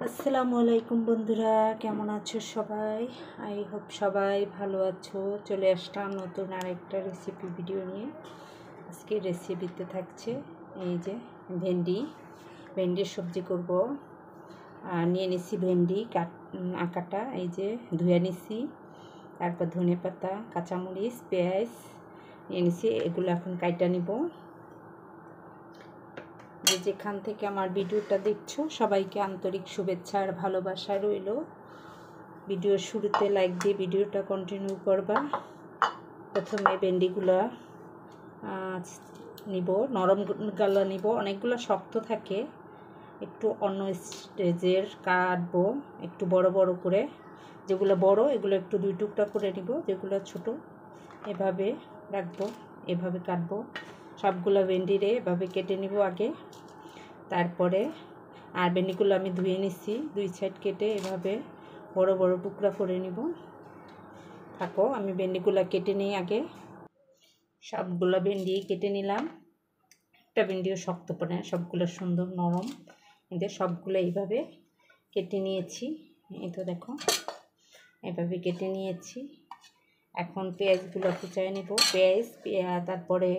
আসসালামু আলাইকুম বন্ধুরা, কেমন আছো সবাই? আই হোপ সবাই ভালো আছো। চলে আসলাম নতুন আরেকটা রেসিপি ভিডিও নিয়ে। আজকে রেসিপিতে থাকছে এই যে ভেন্ডির সবজি করব। নিয়ে নিছি ভেন্ডি আঁকাটা, এই যে ধুয়ে নিছি। তারপর ধনেপাতা, কাঁচামরিচ, পেঁয়াজ নিয়ে নিছি। এগুলো এখন কাইটা নিব। যেখান থেকে আমার ভিডিওটা দেখছো সবাইকে আন্তরিক শুভেচ্ছা আর ভালোবাসা রইল। ভিডিওর শুরুতে লাইক দিয়ে ভিডিওটা কন্টিনিউ করবা। প্রথমে ভেন্ডিগুলো নিব, নরম গালা নিব। অনেকগুলো শক্ত থাকে, একটু অন্য স্টেজের কাটবো, একটু বড় বড় করে। যেগুলো বড় এগুলো একটু দুই টুকরা করে নিব, যেগুলো ছোট এভাবে রাখবো, এভাবে কাটবো। সবগুলো ভেন্ডিরে এভাবে কেটে নিব আগে। তারপরে ভেন্ডিগুলো আমি ধুয়ে নিচ্ছি, দুই সাইড কেটে এভাবে বড় বড় টুকরা করে নিব। থাকো, আমি ভেন্ডিগুলো কেটে নিই আগে। সবগুলো ভেন্ডি কেটে নিলাম। একটা ভেন্ডিও শক্ত পড়ে না, সবগুলো সুন্দর নরম। এদের সবগুলো এইভাবে কেটে নিয়েছি। এই তো দেখো, এভাবে কেটে নিয়েছি। এখন পেঁয়াজগুলো কুচায় নেব। পেঁয়াজ, তারপরে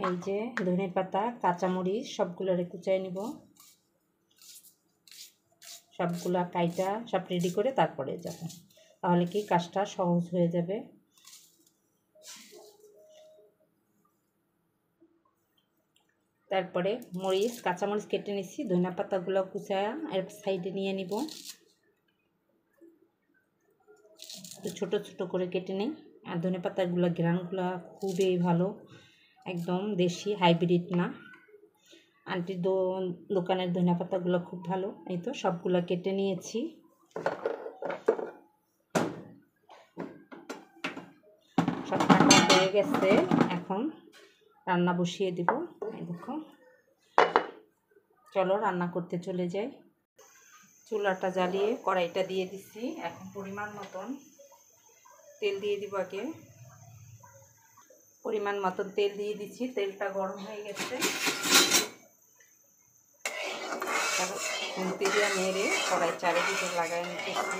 এই যে ধনেপাতা, কাঁচামরিচ সবগুলোরে কুচায় নিব। সবগুলা কাইটা সব রেডি করে তারপরে যাব, তাহলে কি কাজটা সহজ হয়ে যাবে। তারপরে কাঁচামরিচ কেটে নিচ্ছি, ধনিয়া পাতাগুলো কুচায়া এর সাইডে নিয়ে নিব। ছোট ছোট করে কেটে নিই। আর ধনিয়া পাতাগুলো গ্রানগুলো খুবই ভালো, একদম দেশি, হাইব্রিড না। আন্টির দোকানের ধনিয়া পাতাগুলো খুব ভালো। এই তো সবগুলো কেটে নিয়েছি। সব কাটা হয়ে গেছে, এখন রান্না বসিয়ে দিব। এই দেখো, চলো রান্না করতে চলে যাই। চুলাটা জ্বালিয়ে কড়াইটা দিয়ে দিচ্ছি। এখন পরিমাণ মতন তেল দিয়ে দিব। আগে পরিমাণ মতন তেল দিয়ে দিচ্ছি। তেলটা গরম হয়ে গেছে। খুন্তি দিয়ে নেড়ে কড়াই চারিদিকে লাগাই নিতেছি।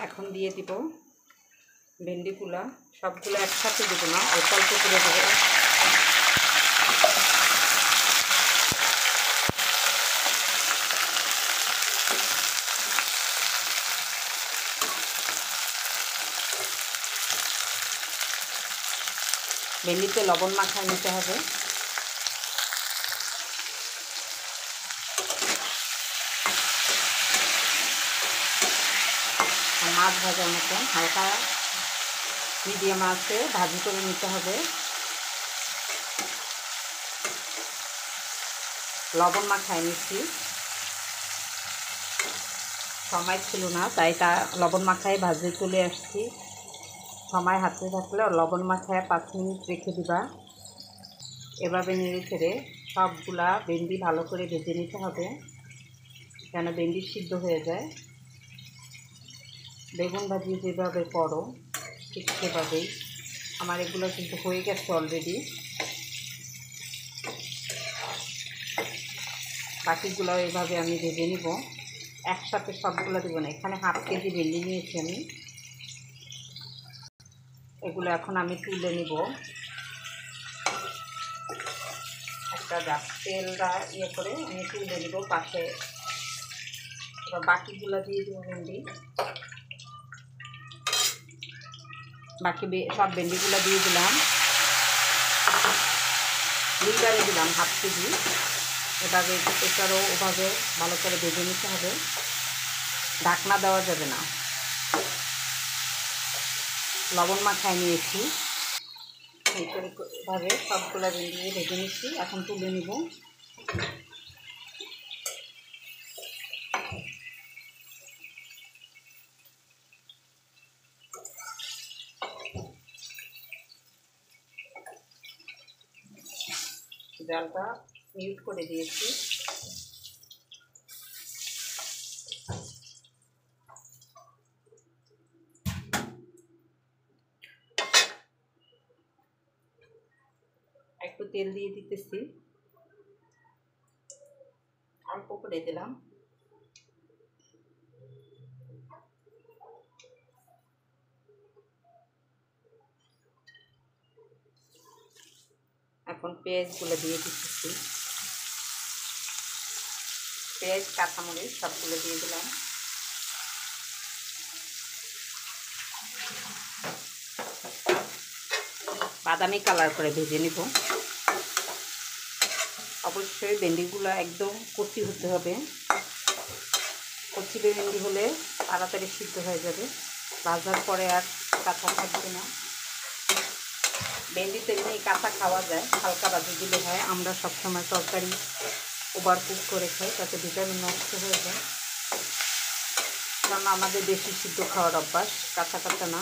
এখন দিয়ে দিব ভেন্ডিগুলা। সবগুলো একসাথে দেবো না, অল্প অল্প করে দেবো। ভেন্ডিতে লবণ মাখায় নিতে হবে। মাছ ভাজার মতন হালকা মিডিয়াম আছে ভাজি করে নিতে হবে। লবণ মাখায় নিচ্ছি, সময় ছিল না তাই লবণ মাখায় ভাজি চলে আসছি। সময় হাতে থাকলে লবণ মাখায় 5 মিনিট রেখে দিবা। এভাবে নেড়ে ছেড়ে সবগুলা ভেন্ডি ভালো করে ভেজে নিতে হবে, যেন ভেন্ডি সিদ্ধ হয়ে যায়। বেগুন ভাজি যেভাবে করো ঠিক সেভাবেই। আমার এগুলো কিন্তু হয়ে গেছে অলরেডি। বাকিগুলো এভাবে আমি ভেজে নিব। একসাথে সবগুলো দেবো না, এখানে হাফ কেজি ভেন্ডি নিয়েছি আমি। এগুলো এখন আমি তুলে নিব। একটা তেলটা করে আমি তুলে নিব পাশে। এবার বাকিগুলো দিয়ে দেবো ভেন্ডি। বাকি সব ভেন্ডিগুলো দিয়ে দিলাম। লিটারে দিলাম হাফ কেজি। এভাবে এটারও ওভাবে ভালো করে ভেজে নিতে হবে, ঢাকনা দেওয়া যাবে না। লবণ মাখায় নিয়েছি। এইভাবে সবগুলো ভেন্ডি ভেজে নিচ্ছি। এখন তুলে নিব। জালটা মিউট করে দিয়েছি। একটু তেল দিয়ে দিতেছি, অল্প করে দিলাম। এখন পেঁয়াজগুলো দিয়ে দিচ্ছি, পেঁয়াজ কাঁচামরিচ সবগুলো দিয়ে দিলাম। বাদামি কালার করে ভেজে নিব। অবশ্যই ভেন্ডিগুলো একদম কচি হতে হবে, কচি ভেন্ডি হলে তাড়াতাড়ি সিদ্ধ হয়ে যাবে, ভাজার পরে আর কাঁচা থাকবে না। ভেন্ডি তো এমনি কাঁচা খাওয়া যায়, হালকা ভাজি দিলে হয়। আমরা সবসময় তরকারি ওভার কুক করে খাই, তাতে ভিটামিন নষ্ট হয়ে যায়। কারণ আমাদের বেশি সিদ্ধ খাওয়ার অভ্যাস, কাঁচা কাঁচা না।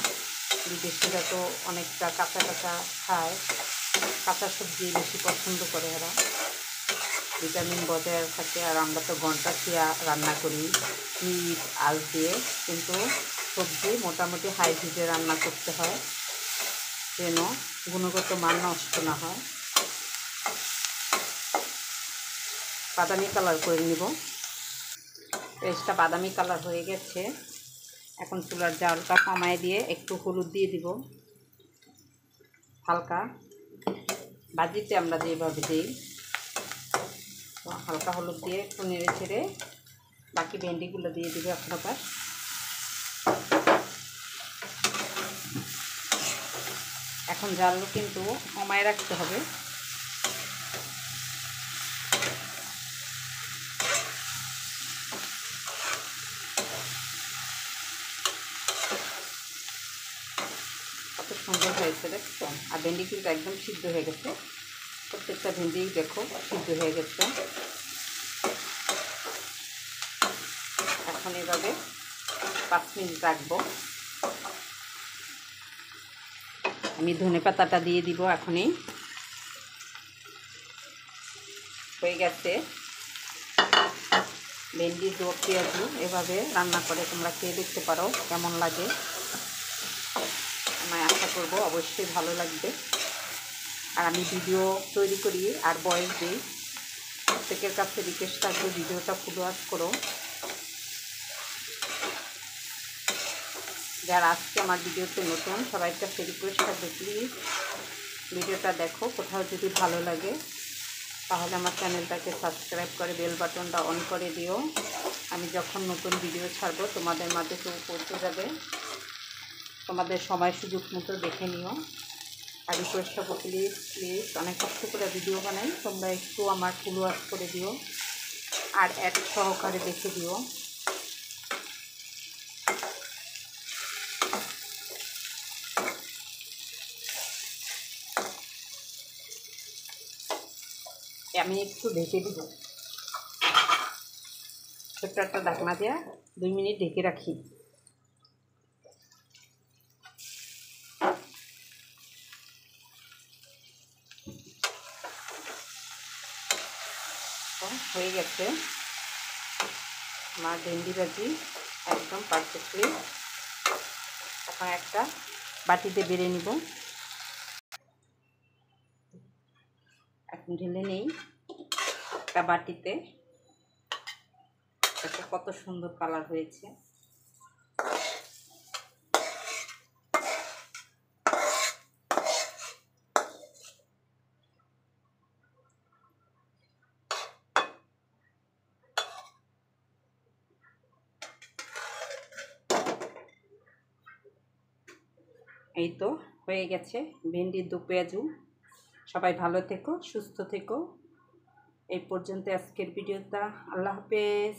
বিদেশিরা তো অনেকটা কাঁচা কাঁচা খায়, কাঁচা সবজি বেশি পছন্দ করে এরা, ভিটামিন বজায় থাকে। আর আমরা তো ঘন্টা খিয়া রান্না করি মিট আল দিয়ে, কিন্তু সবজি মোটামুটি হাই হিটে রান্না করতে হয় যেন গুণগত মান নষ্ট না হয়। বাদামি কালার করে নিব। পেঁয়াজটা বাদামি কালার হয়ে গেছে। এখন চুলার জালটা কমায় দিয়ে একটু হলুদ দিয়ে দিব হালকা, ভাজিতে আমরা যেভাবে দিই। তো হালকা হলুদ দিয়ে একটু নেড়ে ছেড়ে বাকি ভেন্ডিগুলো দিয়ে দিব এখন আবার। এখন জালও কিন্তু কমায় রাখতে হবে। কত সুন্দর হয়েছে দেখছো। আর ভেন্ডি কিন্তু একদম সিদ্ধ হয়ে গেছে, প্রত্যেকটা ভেন্ডি দেখো সিদ্ধ হয়ে গেছে। এখন এভাবে 5 মিনিট রাখবো। আমি ধনেপাতাটা দিয়ে দিব এখনই। হয়ে গেছে ভেন্ডি দো পেঁয়াজু। এভাবে রান্না করে তোমরা খেয়ে দেখতে পারো কেমন লাগে। আমি আশা করব অবশ্যই ভালো লাগবে। আর আমি ভিডিও তৈরি করি আর ভয়েস দিই, প্রত্যেকের কাছে রিকোয়েস্ট থাকবে ভিডিওটা ফুল ওয়াচ করো। যারা আজকে আমার ভিডিওতে নতুন, সবাইয়ের কাছে রিকোয়েস্ট থাকবে প্লিজ ভিডিওটা দেখো। কোথাও যদি ভালো লাগে তাহলে আমার চ্যানেলটাকে সাবস্ক্রাইব করে বেল বাটনটা অন করে দিও। আমি যখন নতুন ভিডিও ছাড়বো তোমাদের মাঝে কেউ পৌঁছে যাবে। তোমাদের সময় সুযোগ মতো দেখে নিও। আর রিকোয়েস্ট করবো প্লিজ প্লিজ, অনেক কষ্ট করে ভিডিও বানাই, তোমরা একটু আমার ফুল ওয়াচ করে দিও আর অ্যাড সহকারে দেখে দিও। আমি একটু ঢেকে দিব, ছোট্ট একটা ঢাকনা দেওয়া 2 মিনিট ঢেকে রাখি। হয়ে গেছে আমার ভেন্ডি ভাজি একদম পারফেক্টলি। এখন একটা বাটিতে বেড়ে নিব। এখন ঢেলে নেই একটা বাটিতে। এটা কত সুন্দর কালার হয়েছে। এই তো হয়ে গেছে ভেন্ডির দো পেঁয়াজু। সবাই ভালো থেকো, সুস্থ থেকো। এই পর্যন্ত আজকের ভিডিওটা। আল্লাহ হাফেজ।